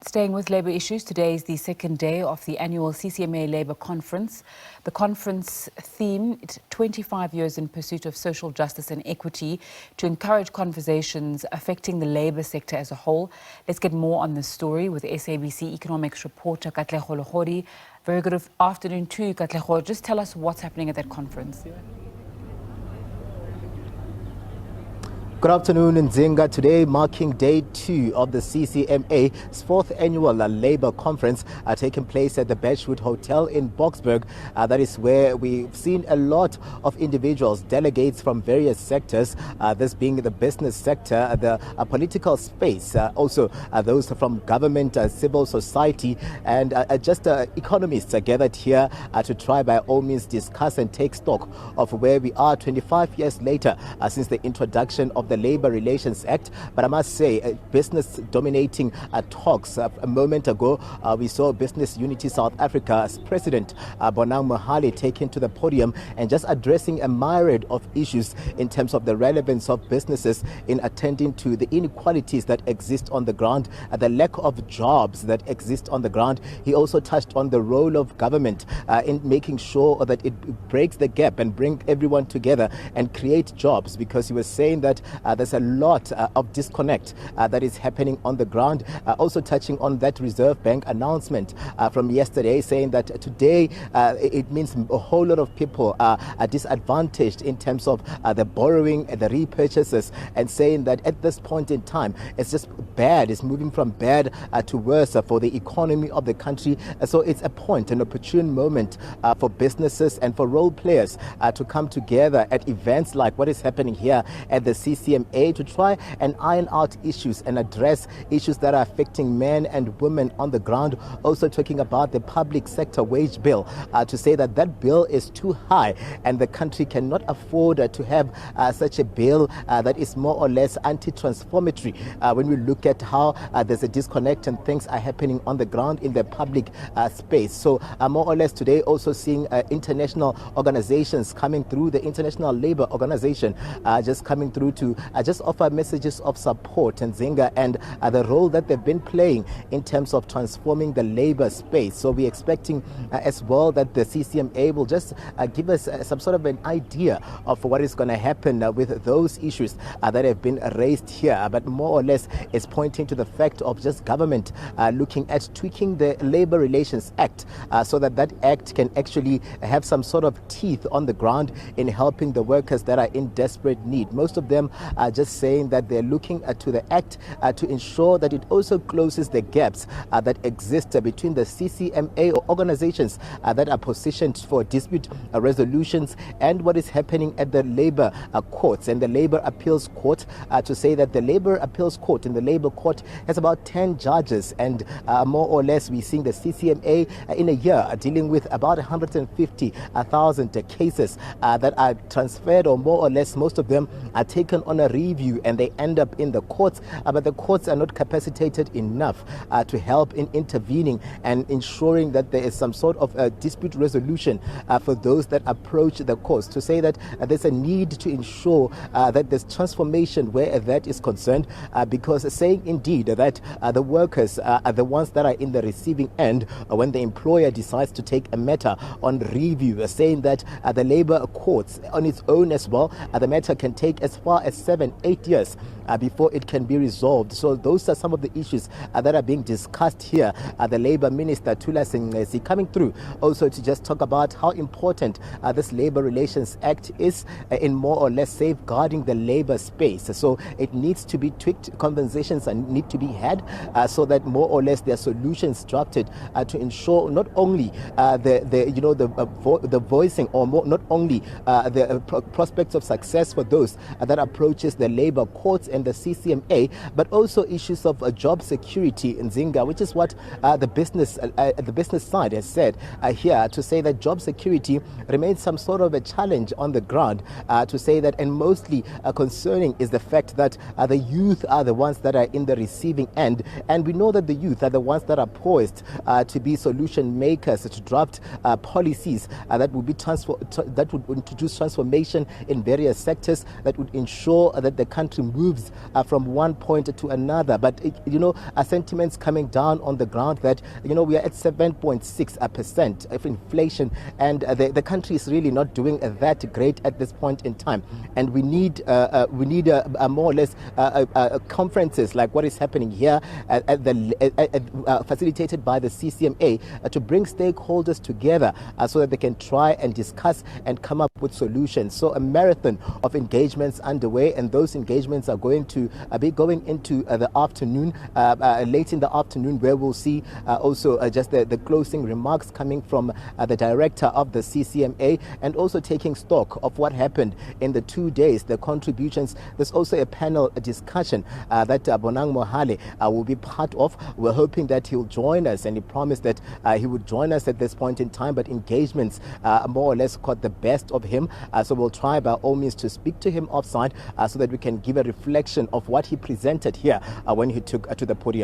Staying with labour issues, today is the second day of the annual CCMA Labour Conference. The conference theme, 25 years in pursuit of social justice and equity, to encourage conversations affecting the labour sector as a whole. Let's get more on this story with SABC economics reporter Katlego Legodi. Very good afternoon to you, Katlego. Just tell us what's happening at that conference. Good afternoon, Nzinga. Today marking day 2 of the CCMA's 4th annual Labour Conference taking place at the Birchwood Hotel in Boksburg. That is where we've seen a lot of individuals, delegates from various sectors, this being the business sector, the political space, also those from government, civil society, and just economists gathered here to try by all means discuss and take stock of where we are 25 years later since the introduction of the Labour Relations Act. But I must say, business dominating talks. A moment ago, we saw Business Unity South Africa's President Bonang Mohale taken to the podium and just addressing a myriad of issues in terms of the relevance of businesses in attending to the inequalities that exist on the ground, the lack of jobs that exist on the ground. He also touched on the role of government in making sure that it breaks the gap and bring everyone together and create jobs, because he was saying that there's a lot of disconnect that is happening on the ground. Also touching on that Reserve Bank announcement from yesterday, saying that today it means a whole lot of people are disadvantaged in terms of the borrowing and the repurchases, and saying that at this point in time it's just bad. It's moving from bad to worse for the economy of the country. So it's a point, an opportune moment for businesses and for role players to come together at events like what is happening here at the CCMA to try and iron out issues and address issues that are affecting men and women on the ground. Also talking about the public sector wage bill, to say that that bill is too high and the country cannot afford to have such a bill that is more or less anti-transformatory when we look at how there's a disconnect and things are happening on the ground in the public space. So more or less today also seeing international organizations coming through, the International Labour Organization just coming through to just offer messages of support and Nzinga and the role that they've been playing in terms of transforming the labour space. So we're expecting as well that the CCMA will just give us some sort of an idea of what is going to happen with those issues that have been raised here. But more or less it's pointing to the fact of just government looking at tweaking the Labour Relations Act so that that act can actually have some sort of teeth on the ground in helping the workers that are in desperate need. Most of them are just saying that they're looking to the act to ensure that it also closes the gaps that exist between the CCMA or organizations that are positioned for dispute resolutions and what is happening at the labour courts and the Labour Appeals Court, to say that the Labour Appeals Court and the Labour Court has about 10 judges, and more or less we're seeing the CCMA in a year dealing with about 150,000 cases that are transferred, or more or less most of them are taken on a review and they end up in the courts, but the courts are not capacitated enough to help in intervening and ensuring that there is some sort of dispute resolution for those that approach the courts, to say that there's a need to ensure that there's transformation where that is concerned, because saying indeed that the workers are the ones that are in the receiving end when the employer decides to take a matter on review, saying that the labour courts on its own as well, the matter can take as far as 7-8 years before it can be resolved. So those are some of the issues that are being discussed here. The Labour Minister Thula Singesi coming through also to just talk about how important this Labour Relations Act is in more or less safeguarding the labour space. So it needs to be tweaked, conversations need to be had so that more or less there are solutions drafted to ensure not only the voicing, or not only the prospects of success for those that approaches the labour courts and the CCMA, but also issues of job security in Nzinga, which is what the business side has said here, to say that job security remains some sort of a challenge on the ground, to say that, and mostly concerning is the fact that the youth are the ones that are in the receiving end, and we know that the youth are the ones that are poised to be solution makers, to draft policies that would be that would introduce transformation in various sectors, that would ensure ensure that the country moves from one point to another. But, sentiments coming down on the ground that, we are at 7.6% of inflation, and the country is really not doing that great at this point in time. And we need more or less conferences like what is happening here facilitated by the CCMA to bring stakeholders together so that they can try and discuss and come up with solutions. So a marathon of engagements underway, and those engagements are going to be going into the afternoon, late in the afternoon, where we'll see also just the closing remarks coming from the director of the CCMA, and also taking stock of what happened in the 2 days, the contributions. There's also a panel discussion that Bonang Mohale will be part of. We're hoping that he'll join us, and he promised that he would join us at this point in time, but engagements more or less caught the best of him. So we'll try by all means to speak to him offside so that we can give a reflection of what he presented here when he took to the podium.